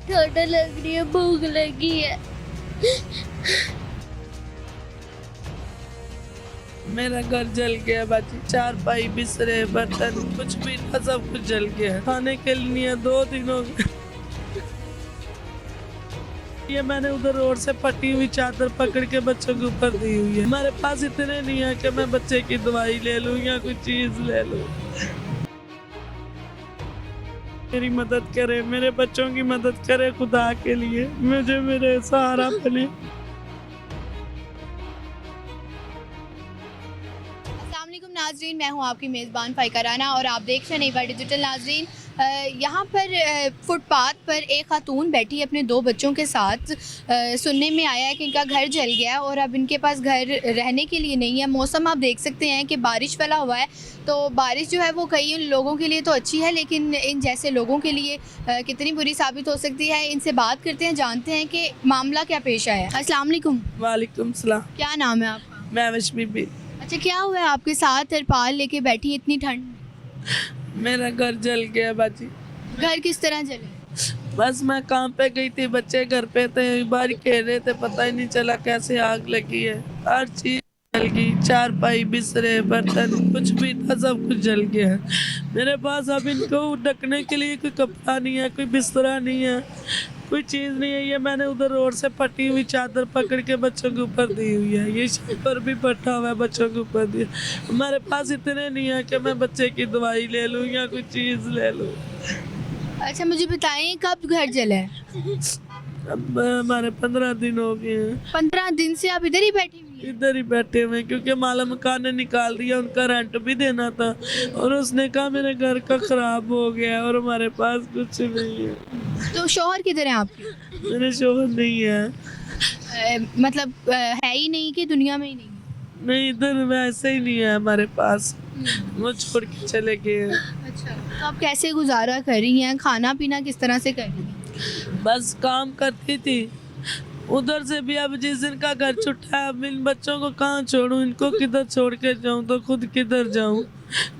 ठंड लग रही है, भूख लगी है। मेरा घर जल गया बाजी, चारपाई बिस्तरे बर्तन कुछ भी था, सब कुछ जल गया। खाने के लिए 2 दिन हो गए। ये मैंने उधर रोड से फटी हुई चादर पकड़ के बच्चों के ऊपर दी हुई है। हमारे पास इतने नहीं है कि मैं बच्चे की दवाई ले लूं या कोई चीज ले लूं। मेरी मदद करे, मेरे बच्चों की मदद करे, खुदा के लिए मुझे मेरे सहारा बने। अस्सलाम वालेकुम नाजरीन, मैं हूं आपकी मेज़बान फ़ाइका राना और आप देख रहे हैं नई डिजिटल। नाजरीन, यहाँ पर फुटपाथ पर एक खातून बैठी अपने 2 बच्चों के साथ। सुनने में आया है कि इनका घर जल गया है और अब इनके पास घर रहने के लिए नहीं है। मौसम आप देख सकते हैं कि बारिश वाला हुआ है, तो बारिश जो है वो कई लोगों के लिए तो अच्छी है, लेकिन इन जैसे लोगों के लिए कितनी बुरी साबित हो सकती है। इनसे बात करते हैं, जानते हैं कि मामला क्या पेश आया है। अस्सलाम वालेकुम। वालेकुम सलाम। क्या नाम है आपका? मैं बीबी। अच्छा, क्या हुआ है आपके साथ? तिरपाल लेके बैठी इतनी ठंड। मेरा घर जल गया बाजी। घर किस तरह जले? बस मैं काम पे गई थी, बच्चे घर पे थे, बाहर खेल रहे थे, पता ही नहीं चला कैसे आग लगी है। हर चीज जल गई, चारपाई बिस्तरे बर्तन कुछ भी था, सब कुछ जल गया है। मेरे पास अब इनको ढकने के लिए कोई कपड़ा नहीं है, कोई बिस्तरा नहीं है, कोई चीज नहीं है। ये मैंने उधर रोड से फटी हुई चादर पकड़ के बच्चों के ऊपर दी हुई है। ये पर भी फटा हुआ है, बच्चों के ऊपर दिया। हमारे पास इतने नहीं है कि मैं बच्चे की दवाई ले लूं या कोई चीज ले लूं। अच्छा, मुझे बताएं कब घर जला है? अब हमारे 15 दिन हो गए हैं। 15 दिन से आप इधर ही बैठी हुई हैं? इधर ही बैठे हुए हैं, क्योंकि माला मकान ने निकाल दिया, उनका रेंट भी देना था और उसने कहा मेरे घर का खराब हो गया और हमारे पास कुछ नहीं है। तो शौहर किधर है आपके? मेरे शोहर नहीं है। मतलब है ही नहीं कि दुनिया में ही नहीं? नहीं, इधर वैसे ही नहीं है हमारे पास, वो छोड़ के चले गए हैं। अच्छा, तो आप कैसे गुजारा कर रही हैं? खाना पीना किस तरह से कर रही हैं? बस काम करती थी उधर से भी। अब जिस दिन का घर छुट्टा है, अब इन बच्चों को कहाँ छोड़ूं, इनको किधर छोड़ के जाऊं, तो खुद किधर जाऊं।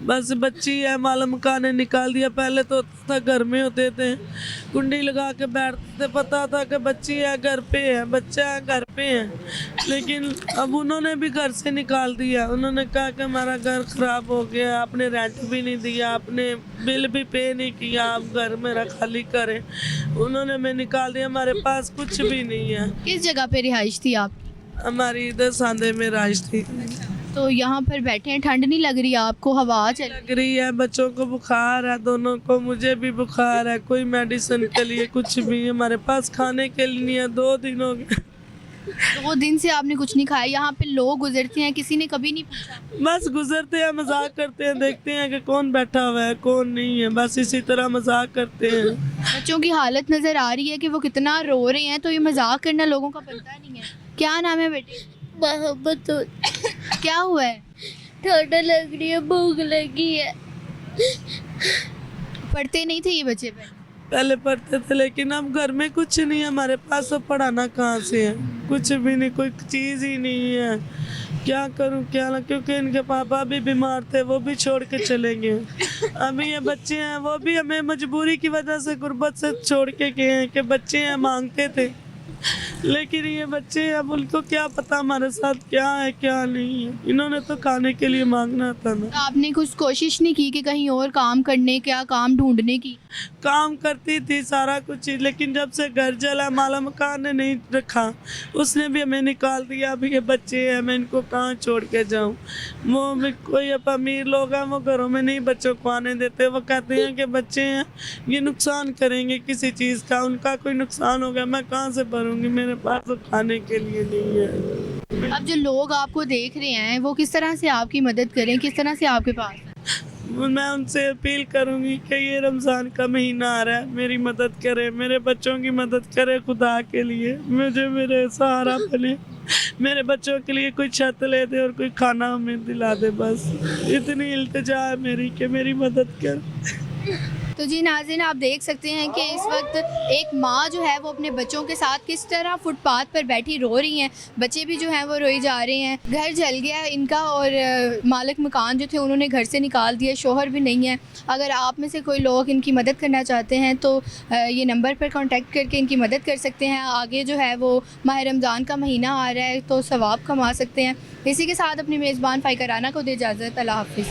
बस बच्ची है, माला मकान ने निकाल दिया। पहले तो होता था घर में होते थे, कुंडी लगा के बैठते थे, पता था कि बच्ची है घर पे है, बच्चा है घर पे है। लेकिन अब उन्होंने भी घर से निकाल दिया। उन्होंने कहा कि हमारा घर खराब हो गया, आपने रेंट भी नहीं दिया, आपने बिल भी पे नहीं किया, आप घर मेरा खाली करें। उन्होंने मैं निकाल दिया, हमारे पास कुछ भी नहीं है। किस जगह पे रिहाइश थी आप? हमारी इधर सांदे में राइश थी। तो यहाँ पर बैठे हैं, ठंड नहीं लग रही आपको? हवा चल लग रही है, बच्चों को बुखार है, दोनों को, मुझे भी बुखार है। कोई मेडिसिन के लिए कुछ भी हमारे पास खाने के लिए नहीं है। 2 दिन हो गए। 2 दिन से आपने कुछ नहीं खाया? यहाँ पे लोग गुजरते हैं, किसी ने कभी नहीं पूछा? बस गुजरते हैं, मजाक करते हैं, देखते हैं कि कौन बैठा हुआ है कौन नहीं है, बस इसी तरह मजाक करते हैं। बच्चों की हालत नजर आ रही है कि वो कितना रो रहे हैं, तो ये मजाक करना लोगों का बनता नहीं है। क्या नाम है बेटे? मोहब्बत हो, क्या हुआ है? ठंड लग रही है, भूख लगी है। पढ़ते नहीं थे ये बच्चे? पहले पढ़ते थे, लेकिन अब घर में कुछ नहीं है हमारे पास, तो पढ़ाना कहाँ से है? कुछ भी नहीं, कोई चीज़ ही नहीं है। क्या करूं क्या ना, क्योंकि इनके पापा भी बीमार थे, वो भी छोड़ के चले गए। अभी ये बच्चे हैं, वो भी हमें मजबूरी की वजह से गुर्बत से छोड़ के गए हैं कि बच्चे हैं, मांगते थे। लेकिन ये बच्चे, अब उनको क्या पता हमारे साथ क्या है क्या नहीं है। इन्होंने तो खाने के लिए मांगना था ना। तो आपने कुछ कोशिश नहीं की कि कहीं और काम करने, क्या काम ढूंढने की? काम करती थी सारा कुछ, लेकिन जब से घर जला, माला मकान ने नहीं रखा, उसने भी हमें निकाल दिया। अभी ये बच्चे हैं, मैं इनको कहाँ छोड़ के जाऊँ? वो भी कोई अब अमीर लोग हैं, वो घरों में नहीं बच्चों को आने देते। वो कहते हैं कि बच्चे हैं, ये नुकसान करेंगे किसी चीज़ का, उनका कोई नुकसान हो गया, मैं कहाँ से भरूंगी? मेरे पास तो खाने के लिए नहीं है। अब जो लोग आपको देख रहे हैं वो किस तरह से आपकी मदद करें, किस तरह से आपके पास आएं? मैं उनसे अपील करूंगी कि ये रमज़ान का महीना आ रहा है, मेरी मदद करे, मेरे बच्चों की मदद करे, खुदा के लिए मुझे मेरे सहारा बने। मेरे बच्चों के लिए कोई छत ले दे और कोई खाना हमें दिला दे, बस इतनी इल्तिजा है मेरी कि मेरी मदद कर। तो जी नाज़रीन, आप देख सकते हैं कि इस वक्त एक माँ जो है वो अपने बच्चों के साथ किस तरह फुटपाथ पर बैठी रो रही हैं। बच्चे भी जो हैं वो रोई जा रहे हैं। घर जल गया इनका और मालिक मकान जो थे उन्होंने घर से निकाल दिया, शोहर भी नहीं है। अगर आप में से कोई लोग इनकी मदद करना चाहते हैं तो ये नंबर पर कांटेक्ट करके इनकी मदद कर सकते हैं। आगे जो है वो माह रमज़ान का महीना आ रहा है तो सवाब कमा सकते हैं। इसी के साथ अपनी मेज़बान फ़ाइका राना को दे इजाज़त। अल्लाह हाफ़िज़।